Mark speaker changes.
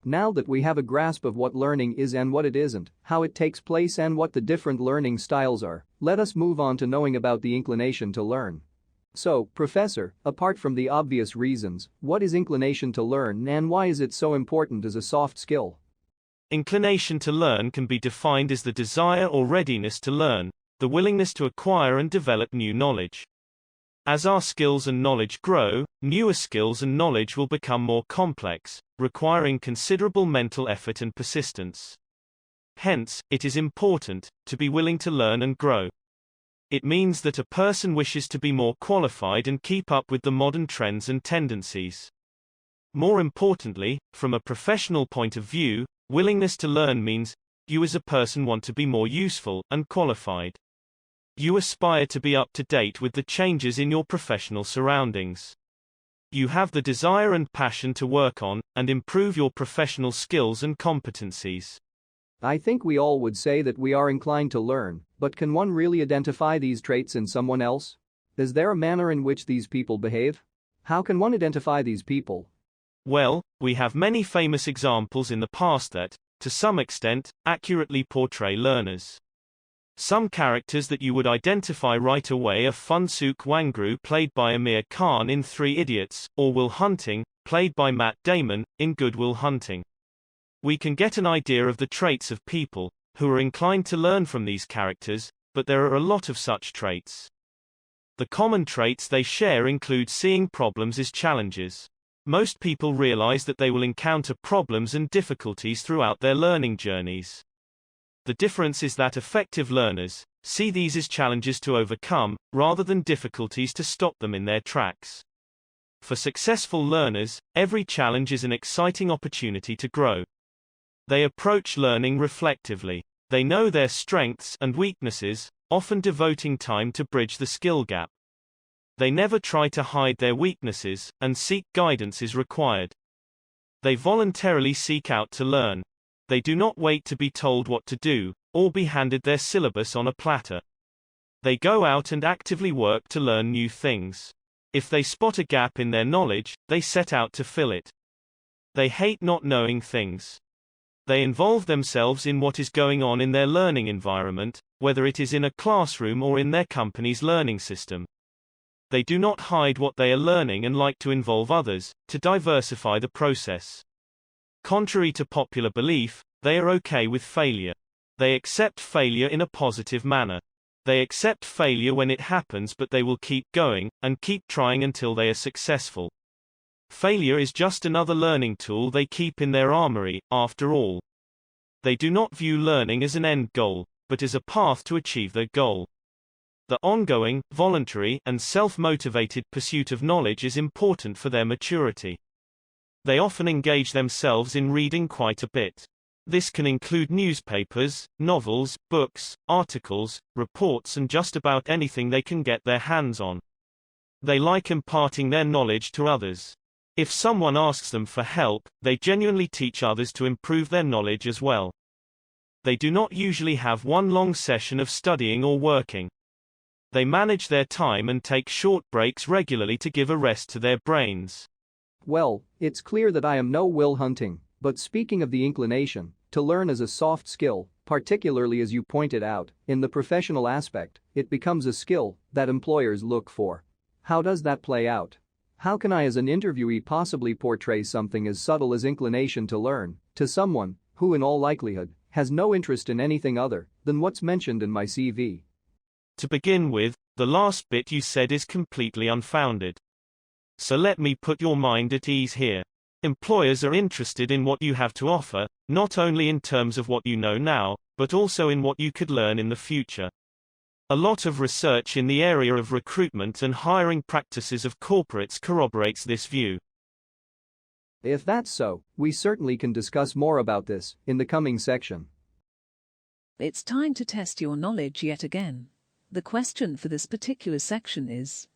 Speaker 1: Now that we have a grasp of what learning is and what it isn't, how it takes place and what the different learning styles are, let us move on to knowing about the inclination to learn. So, Professor, apart from the obvious reasons, what is inclination to learn and why is it so important as a soft skill?
Speaker 2: Inclination to learn can be defined as the desire or readiness to learn, the willingness to acquire and develop new knowledge. As our skills and knowledge grow, newer skills and knowledge will become more complex, requiring considerable mental effort and persistence. Hence, it is important to be willing to learn and grow. It means that a person wishes to be more qualified and keep up with the modern trends and tendencies. More importantly, from a professional point of view, willingness to learn means you as a person want to be more useful and qualified. You aspire to be up to date with the changes in your professional surroundings. You have the desire and passion to work on and improve your professional skills and competencies.
Speaker 1: I think we all would say that we are inclined to learn, but can one really identify these traits in someone else? Is there a manner in which these people behave? How can one identify these people?
Speaker 2: Well, we have many famous examples in the past that, to some extent, accurately portray learners. Some characters that you would identify right away are Funsuk Wangru, played by Amir Khan in Three Idiots, or Will Hunting, played by Matt Damon, in Good Will Hunting. We can get an idea of the traits of people who are inclined to learn from these characters, but there are a lot of such traits. The common traits they share include seeing problems as challenges. Most people realize that they will encounter problems and difficulties throughout their learning journeys. The difference is that effective learners see these as challenges to overcome, rather than difficulties to stop them in their tracks. For successful learners, every challenge is an exciting opportunity to grow. They approach learning reflectively. They know their strengths and weaknesses, often devoting time to bridge the skill gap. They never try to hide their weaknesses, and seek guidance is required. They voluntarily seek out to learn. They do not wait to be told what to do, or be handed their syllabus on a platter. They go out and actively work to learn new things. If they spot a gap in their knowledge, they set out to fill it. They hate not knowing things. They involve themselves in what is going on in their learning environment, whether it is in a classroom or in their company's learning system. They do not hide what they are learning and like to involve others, to diversify the process. Contrary to popular belief, they are okay with failure. They accept failure in a positive manner. They accept failure when it happens, but they will keep going, and keep trying until they are successful. Failure is just another learning tool they keep in their armory, after all. They do not view learning as an end goal, but as a path to achieve their goal. The ongoing, voluntary, and self-motivated pursuit of knowledge is important for their maturity. They often engage themselves in reading quite a bit. This can include newspapers, novels, books, articles, reports, and just about anything they can get their hands on. They like imparting their knowledge to others. If someone asks them for help, they genuinely teach others to improve their knowledge as well. They do not usually have one long session of studying or working. They manage their time and take short breaks regularly to give a rest to their brains.
Speaker 1: Well, it's clear that I am no Will Hunting, but speaking of the inclination to learn as a soft skill, particularly as you pointed out, in the professional aspect, it becomes a skill that employers look for. How does that play out? How can I as an interviewee possibly portray something as subtle as inclination to learn to someone who in all likelihood has no interest in anything other than what's mentioned in my CV?
Speaker 2: To begin with, the last bit you said is completely unfounded. So let me put your mind at ease here. Employers are interested in what you have to offer, not only in terms of what you know now, but also in what you could learn in the future. A lot of research in the area of recruitment and hiring practices of corporates corroborates this view.
Speaker 1: If that's so, we certainly can discuss more about this in the coming section.
Speaker 3: It's time to test your knowledge yet again. The question for this particular section is,